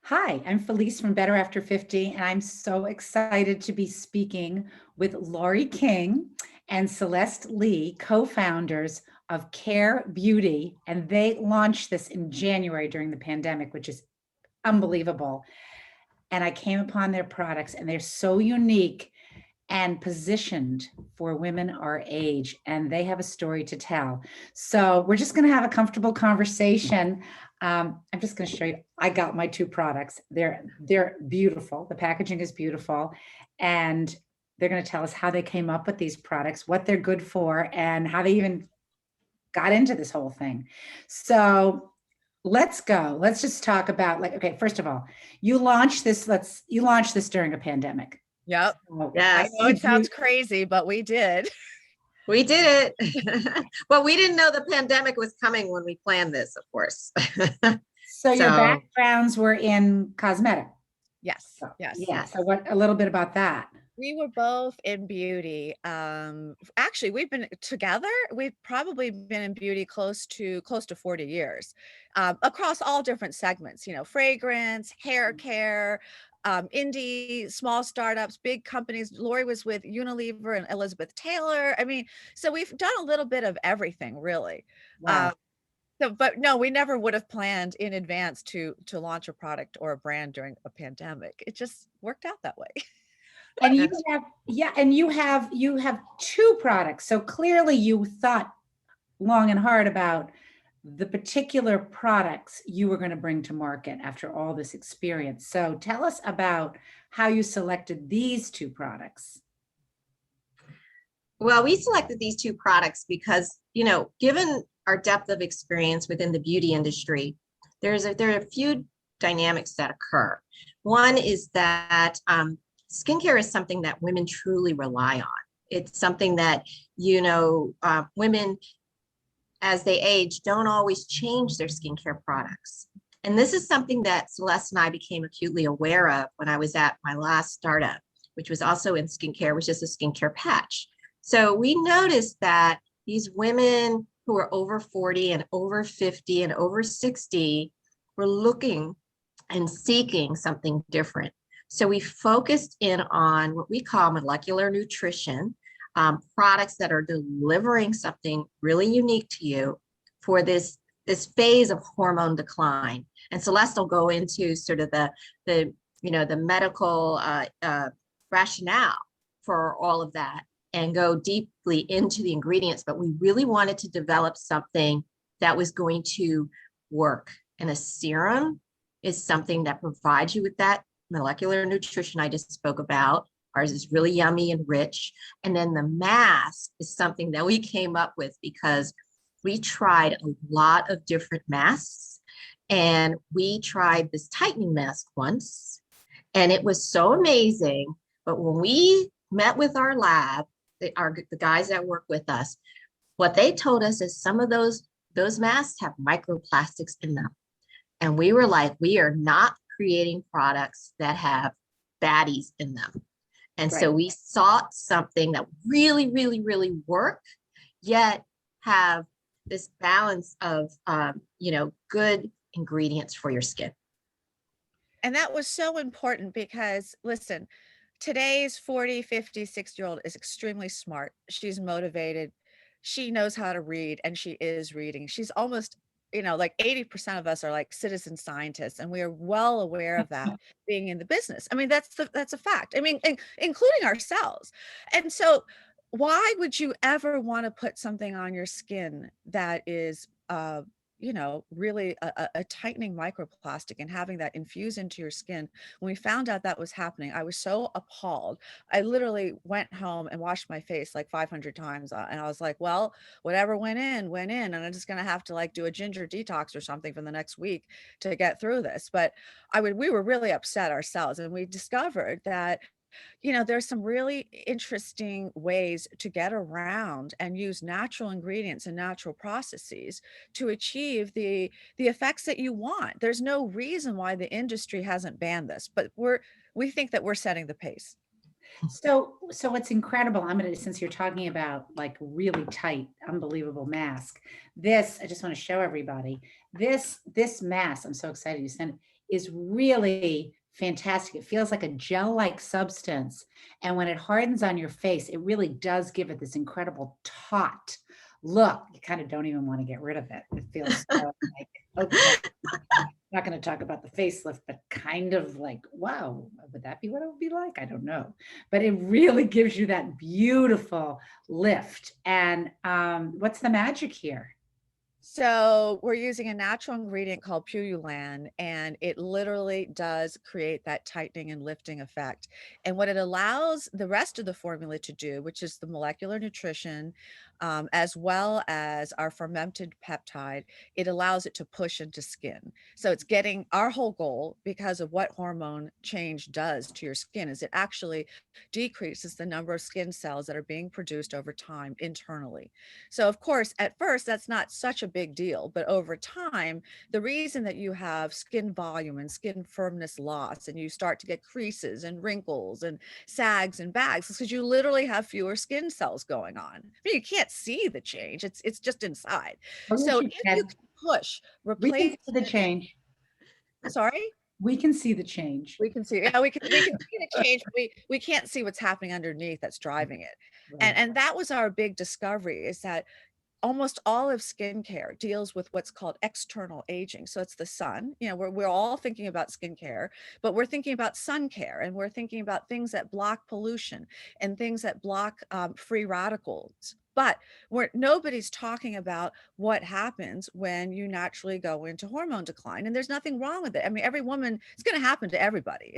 Hi, I'm Felice from Better After 50, and I'm so excited to be speaking with Lorrie King and Celeste Lee, co-founders of Caire Beauty. And they launched this in January during the pandemic, which is unbelievable. And I came upon their products, and they're so unique and positioned for women our age, and they have a story to tell. So we're just going to have a comfortable conversation. I'm just going to show you. I got my two products. They're beautiful. The packaging is beautiful, and they're going to tell us how they came up with these products, what they're good for, and how they even got into this whole thing. So let's go. Let's just talk about okay, first of all, you launched this during a pandemic. Yep. So I know it sounds crazy, but we did. We did it. Well, we didn't know the pandemic was coming when we planned this, of course. So your backgrounds were in cosmetic. Yes. So, Yes. Yeah. So what a little bit about that. We were both in beauty. Actually, we've been together. We've probably been in beauty close to 40 years, across all different segments, fragrance, hair care, indie, small startups, big companies. Lorrie was with Unilever and Elizabeth Taylor. I mean, so we've done a little bit of everything, really. Wow. But no, we never would have planned in advance to launch a product or a brand during a pandemic. It just worked out that way. And you have two products. So clearly you thought long and hard about the particular products you were going to bring to market after all this experience. So tell us about how you selected these two products. Well, we selected these two products because, given our depth of experience within the beauty industry, there are a few dynamics that occur. One is that skincare is something that women truly rely on. It's something that, women as they age don't always change their skincare products. And this is something that Celeste and I became acutely aware of when I was at my last startup, which was also in skincare, which is a skincare patch. So we noticed that these women who are over 40 and over 50 and over 60 were looking and seeking something different. So we focused in on what we call molecular nutrition, products that are delivering something really unique to you for this phase of hormone decline. And Celeste will go into sort of the medical rationale for all of that and go deeply into the ingredients. But we really wanted to develop something that was going to work. And a serum is something that provides you with that molecular nutrition I just spoke about. Ours is really yummy and rich. And then the mask is something that we came up with because we tried a lot of different masks, and we tried this tightening mask once, and it was so amazing. But when we met with our lab, the guys that work with us, what they told us is some of those masks have microplastics in them. And we were like, we are not creating products that have baddies in them. And so we sought something that really, really, really work, yet have this balance of, good ingredients for your skin. And that was so important because, listen, today's 40, 50, 60-year-old is extremely smart. She's motivated. She knows how to read, and she is reading. She's almost, like 80% of us are like citizen scientists, and we are well aware of that being in the business. I mean, that's a fact. I mean, including ourselves. And so why would you ever want to put something on your skin that is, really a tightening microplastic and having that infuse into your skin? When we found out that was happening, I was so appalled. I literally went home and washed my face like 500 times. And I was like, well, whatever went in, and I'm just going to have to like do a ginger detox or something for the next week to get through this. But we were really upset ourselves. And we discovered that there's some really interesting ways to get around and use natural ingredients and natural processes to achieve the effects that you want. There's no reason why the industry hasn't banned this, but we think that we're setting the pace. So what's incredible, since you're talking about like really tight, unbelievable mask, I just want to show everybody, this mask, I'm so excited you sent it, is really fantastic. It feels like a gel-like substance. And when it hardens on your face, it really does give it this incredible taut look. You kind of don't even want to get rid of it. It feels so like, okay. Not going to talk about the facelift, but kind of like, wow, would that be what it would be like? I don't know. But it really gives you that beautiful lift. And what's the magic here? So we're using a natural ingredient called Purulan, and it literally does create that tightening and lifting effect. And what it allows the rest of the formula to do, which is the molecular nutrition, as well as our fermented peptide, it allows it to push into skin. So it's getting our whole goal, because of what hormone change does to your skin, is it actually decreases the number of skin cells that are being produced over time internally. So of course, at first, that's not such a big deal, but over time, the reason that you have skin volume and skin firmness loss, and you start to get creases and wrinkles and sags and bags, is because you literally have fewer skin cells going on. I mean, you can't see the change. It's just inside. Oh, yes, So you if can. you can push, We can replace see the change. sorry? We can see the change. We can see, yeah, we can see the change, but we can't see what's happening underneath that's driving it. Right. And that was our big discovery, is that almost all of skincare deals with what's called external aging. So it's the sun. You know, we're all thinking about skincare, but we're thinking about sun care, and we're thinking about things that block pollution and things that block free radicals. But nobody's talking about what happens when you naturally go into hormone decline. And there's nothing wrong with it. I mean, every woman, it's going to happen to everybody.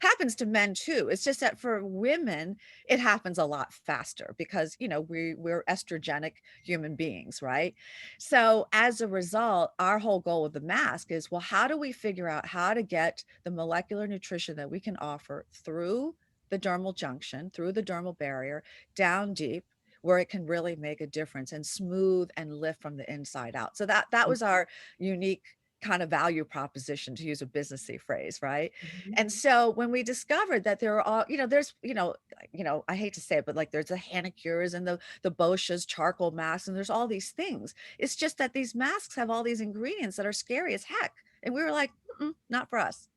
Happens to men too. It's just that for women, it happens a lot faster because, you know, we're estrogenic human beings, right? So as a result, our whole goal with the mask is, well, how do we figure out how to get the molecular nutrition that we can offer through the dermal junction, through the dermal barrier, down deep, where it can really make a difference and smooth and lift from the inside out. So that was our unique kind of value proposition, to use a businessy phrase, right? Mhm. And so when we discovered that there are all, there's, I hate to say it, but like there's the Hanicures and the Bosch's charcoal masks, and there's all these things. It's just that these masks have all these ingredients that are scary as heck. And we were like, not for us.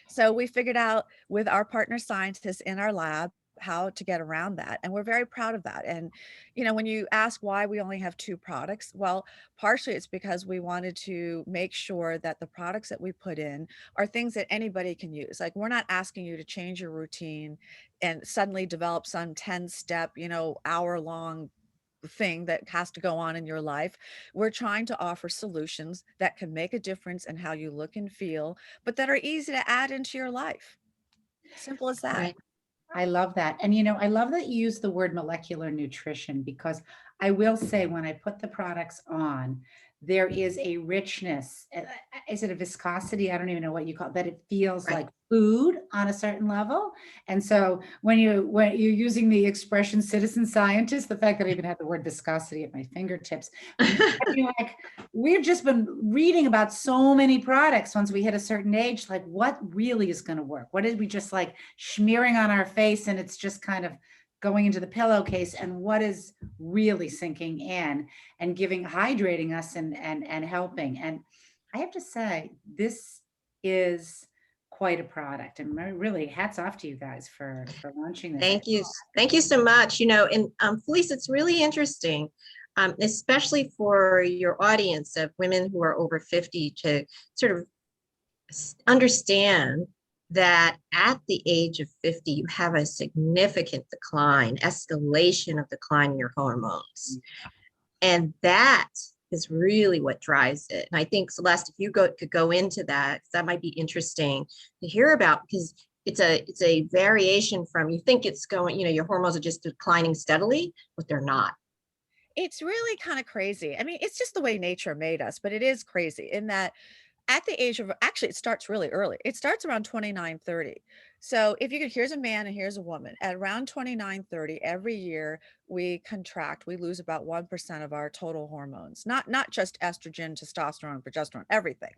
So we figured out with our partner scientists in our lab how to get around that. And we're very proud of that. And, when you ask why we only have 2 products, well, partially it's because we wanted to make sure that the products that we put in are things that anybody can use. Like, we're not asking you to change your routine and suddenly develop some 10-step, hour-long thing that has to go on in your life. We're trying to offer solutions that can make a difference in how you look and feel, but that are easy to add into your life. Simple as that. Right. I love that. And I love that you use the word molecular nutrition, because I will say when I put the products on, there is a richness. Is it a viscosity? I don't even know what you call it, that it feels Right. like food on a certain level. And so when you're using the expression citizen scientist, the fact that I even have the word viscosity at my fingertips, like, we've just been reading about so many products once we hit a certain age, like what really is going to work? What did we just like smearing on our face and it's just kind of going into the pillowcase, and what is really sinking in and hydrating us and helping. And I have to say, this is quite a product, and really hats off to you guys for launching this. Thank you. Thank you so much. And Felice, it's really interesting, especially for your audience of women who are over 50, to sort of understand that at the age of 50, you have a significant escalation of decline in your hormones. And that is really what drives it. And I think, Celeste, if you could go into that, that might be interesting to hear about, because it's a variation from, you think it's going, your hormones are just declining steadily, but they're not. It's really kind of crazy. I mean, it's just the way nature made us, but it is crazy in that at the age of, actually, it starts really early. It starts around 29, 30. So if you could, here's a man and here's a woman. At around 29, 30, every year we contract, we lose about 1% of our total hormones, not just estrogen, testosterone, progesterone, everything.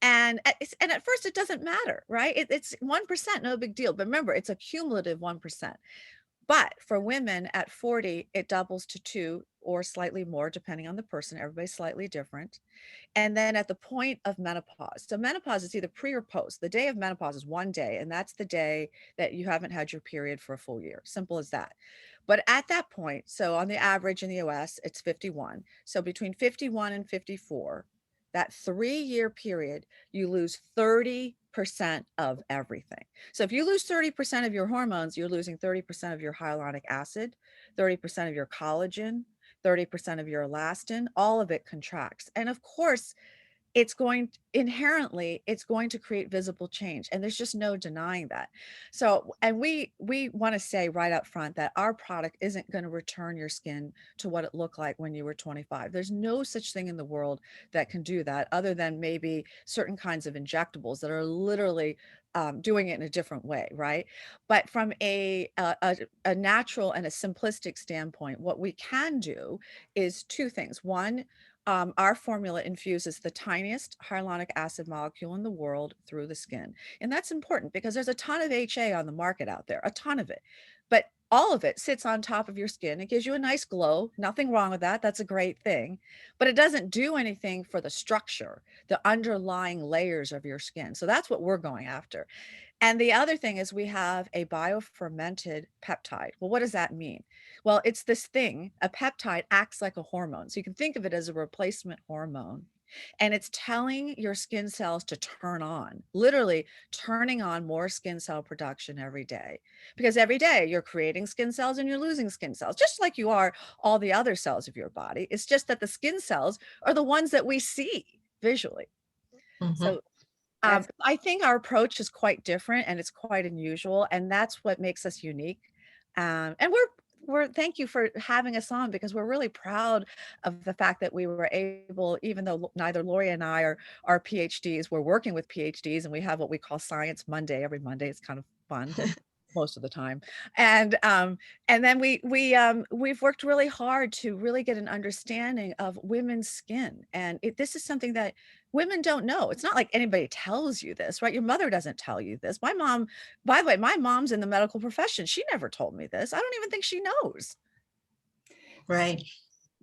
And at first it doesn't matter, right? It's 1%, no big deal. But remember, it's a cumulative 1%. But for women at 40, it doubles to 2 or slightly more, depending on the person. Everybody's slightly different. And then at the point of menopause, so menopause is either pre or post. The day of menopause is one day, and that's the day that you haven't had your period for a full year. Simple as that. But at that point, so on the average in the US, it's 51. So between 51 and 54, that 3-year period, you lose 30% of everything. So if you lose 30% of your hormones, you're losing 30% of your hyaluronic acid, 30% of your collagen, 30% of your elastin, all of it contracts. And of course, it's going inherently, it's going to create visible change. And there's just no denying that. So, and we want to say right up front that our product isn't going to return your skin to what it looked like when you were 25. There's no such thing in the world that can do that, other than maybe certain kinds of injectables that are literally doing it in a different way, right? But from a natural and a simplistic standpoint, what we can do is two things. One, our formula infuses the tiniest hyaluronic acid molecule in the world through the skin. And that's important because there's a ton of HA on the market out there, a ton of it. But all of it sits on top of your skin. It gives you a nice glow. Nothing wrong with that. That's a great thing. But it doesn't do anything for the structure, the underlying layers of your skin. So that's what we're going after. And the other thing is we have a biofermented peptide. Well, what does that mean? Well, it's this thing, a peptide acts like a hormone. So you can think of it as a replacement hormone. And it's telling your skin cells to turn on, literally turning on more skin cell production every day. Because every day you're creating skin cells and you're losing skin cells, just like you are all the other cells of your body. It's just that the skin cells are the ones that we see visually. Mhm. So That's I think our approach is quite different and it's quite unusual, and that's what makes us unique. And we're thank you for having us on, because we're really proud of the fact that we were able, even though neither Lori and I are PhDs, we're working with PhDs, and we have what we call Science Monday every Monday. It's kind of fun most of the time. And then we've worked really hard to really get an understanding of women's skin. And this is something that women don't know. It's not like anybody tells you this, right? Your mother doesn't tell you this. My mom, by the way, my mom's in the medical profession. She never told me this. I don't even think she knows. Right.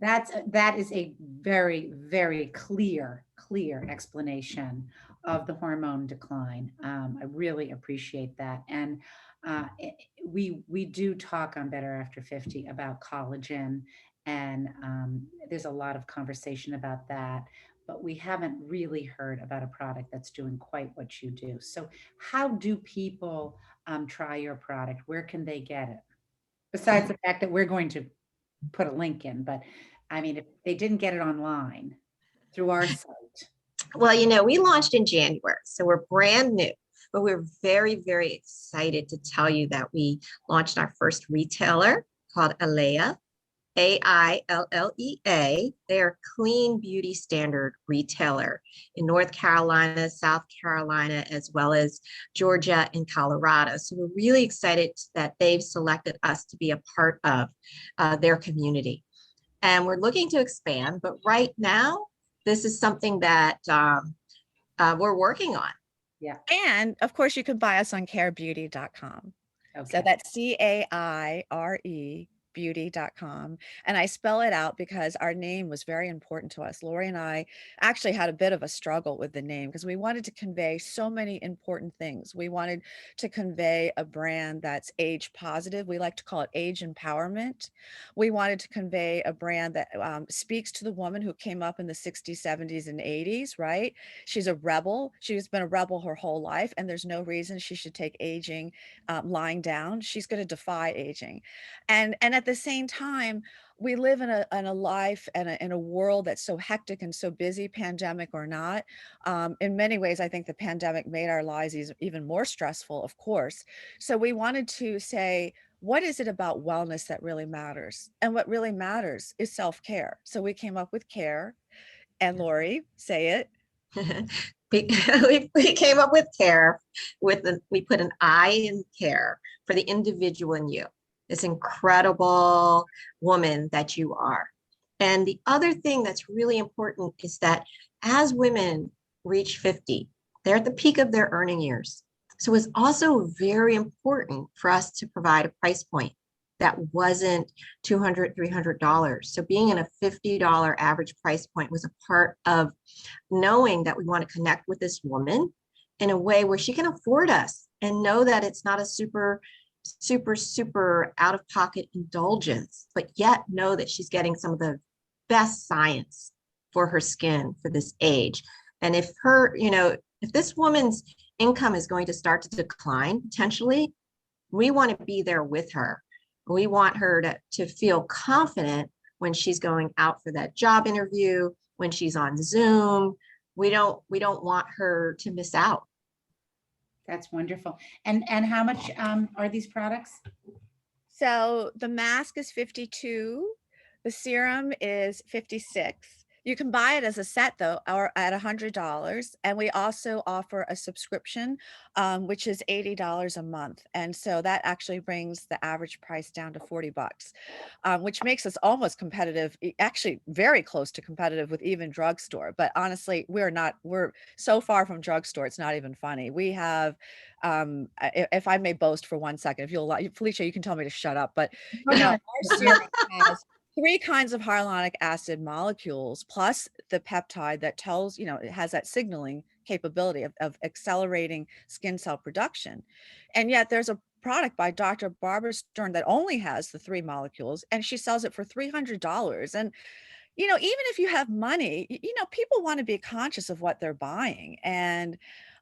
that is a very, very clear explanation of the hormone decline. I really appreciate that. And we do talk on Better After 50 about collagen, and there's a lot of conversation about that, but we haven't really heard about a product that's doing quite what you do. So how do people try your product? Where can they get it? Besides the fact that we're going to put a link in, but I mean, if they didn't get it online through our site. Well, we launched in January, so we're brand new, but we're very, very excited to tell you that we launched our first retailer called Alea, AILLEA. They're a clean beauty standard retailer in North Carolina, South Carolina, as well as Georgia and Colorado. So we're really excited that they've selected us to be a part of their community. And we're looking to expand, but right now, this is something that we're working on. Yeah. And of course, you can buy us on cairebeauty.com. So Okay. that's CAIRE beauty.com. And I spell it out because our name was very important to us. Lori and I actually had a bit of a struggle with the name because we wanted to convey so many important things. We wanted to convey a brand that's age positive. We like to call it age empowerment. We wanted to convey a brand that speaks to the woman who came up in the 60s, 70s, and 80s, right? She's a rebel. She's been a rebel her whole life, and there's no reason she should take aging lying down. She's going to defy aging. And at the same time, we live in a life and in a world that's so hectic and so busy, pandemic or not. In many ways, I think the pandemic made our lives even more stressful, of course. So we wanted to say, what is it about wellness that really matters? And what really matters is self-care. So we came up with Caire. And Lori, say it. we came up with care we put an I in care for the individual in you, this incredible woman that you are. And the other thing that's really important is that as women reach 50, they're at the peak of their earning years. So it's also very important for us to provide a price point that wasn't $200, $300. So being in a $50 average price point was a part of knowing that we want to connect with this woman in a way where she can afford us and know that it's not a super out of pocket indulgence, but yet know that she's getting some of the best science for her skin for this age. And if if this woman's income is going to start to decline potentially, we want to be there with her. We want her to feel confident when she's going out for that job interview, when she's on Zoom. We don't want her to miss out. That's wonderful. And how much are these products? So the mask is 52, the serum is 56. You can buy it as a set though, or at $100. And we also offer a subscription, which is $80 a month. And so that actually brings the average price down to $40, which makes us almost competitive, actually very close to competitive with even drugstore. But honestly, we're so far from drugstore, it's not even funny. We have, if I may boast for 1 second, if you'll allow, Felicia, you can tell me to shut up, but our serum has 3 kinds of hyaluronic acid molecules, plus the peptide that tells, it has that signaling capability of accelerating skin cell production. And yet there's a product by Dr. Barbara Stern that only has the 3 molecules, and she sells it for $300. And, even if you have money, people want to be conscious of what they're buying. And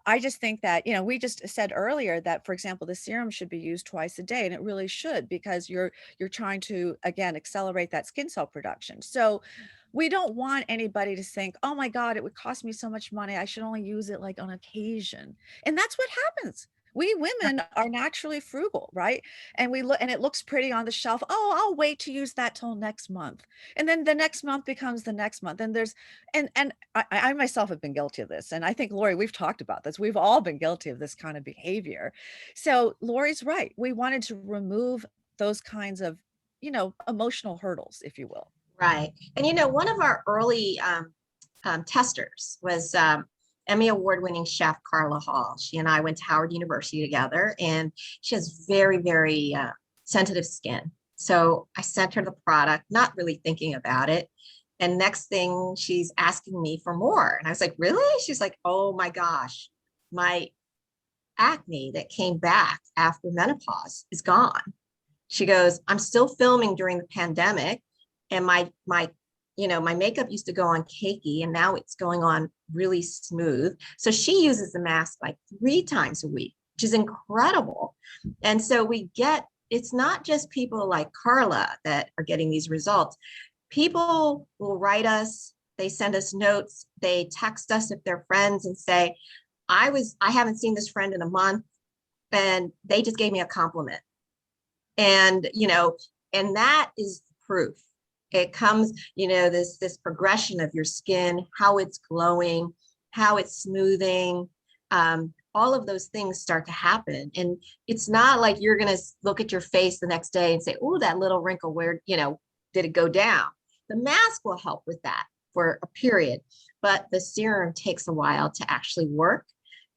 I just think that, we just said earlier that, for example, the serum should be used twice a day, and it really should, because you're trying to, again, accelerate that skin cell production. So we don't want anybody to think, oh my God, it would cost me so much money, I should only use it like on occasion. And that's what happens. We women are naturally frugal, right? And we look, and it looks pretty on the shelf. Oh, I'll wait to use that till next month. And then the next month becomes the next month. And I myself have been guilty of this. And I think, Lorrie, we've talked about this. We've all been guilty of this kind of behavior. So Lori's right. We wanted to remove those kinds of, emotional hurdles, if you will. Right. And one of our early testers was Emmy award-winning chef Carla Hall. She and I went to Howard University together, and she has very, very sensitive skin. So I sent her the product, not really thinking about it. And next thing, she's asking me for more. And I was like, really? She's like, oh my gosh, my acne that came back after menopause is gone. She goes, I'm still filming during the pandemic, and my makeup used to go on cakey, and now it's going on really smooth. So she uses the mask like 3 times a week, which is incredible. And so it's not just people like Carla that are getting these results. People will write us, they send us notes, they text us if they're friends and say, I haven't seen this friend in a month, and they just gave me a compliment. And, and that is proof. It comes, this progression of your skin, how it's glowing, how it's smoothing, all of those things start to happen. And it's not like you're going to look at your face the next day and say, oh, that little wrinkle, where, did it go down? The mask will help with that for a period, but the serum takes a while to actually work.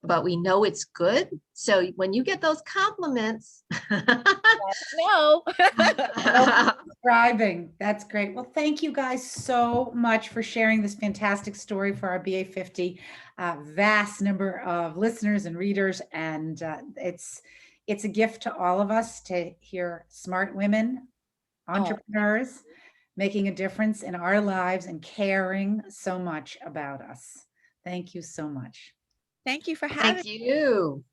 But we know it's good. So when you get those compliments, no. Subscribing. That's great. Well, thank you guys so much for sharing this fantastic story for our BA50 vast number of listeners and readers. And it's a gift to all of us to hear smart women, entrepreneurs, making a difference in our lives and caring so much about us. Thank you so much. Thank you for having me. Thank you.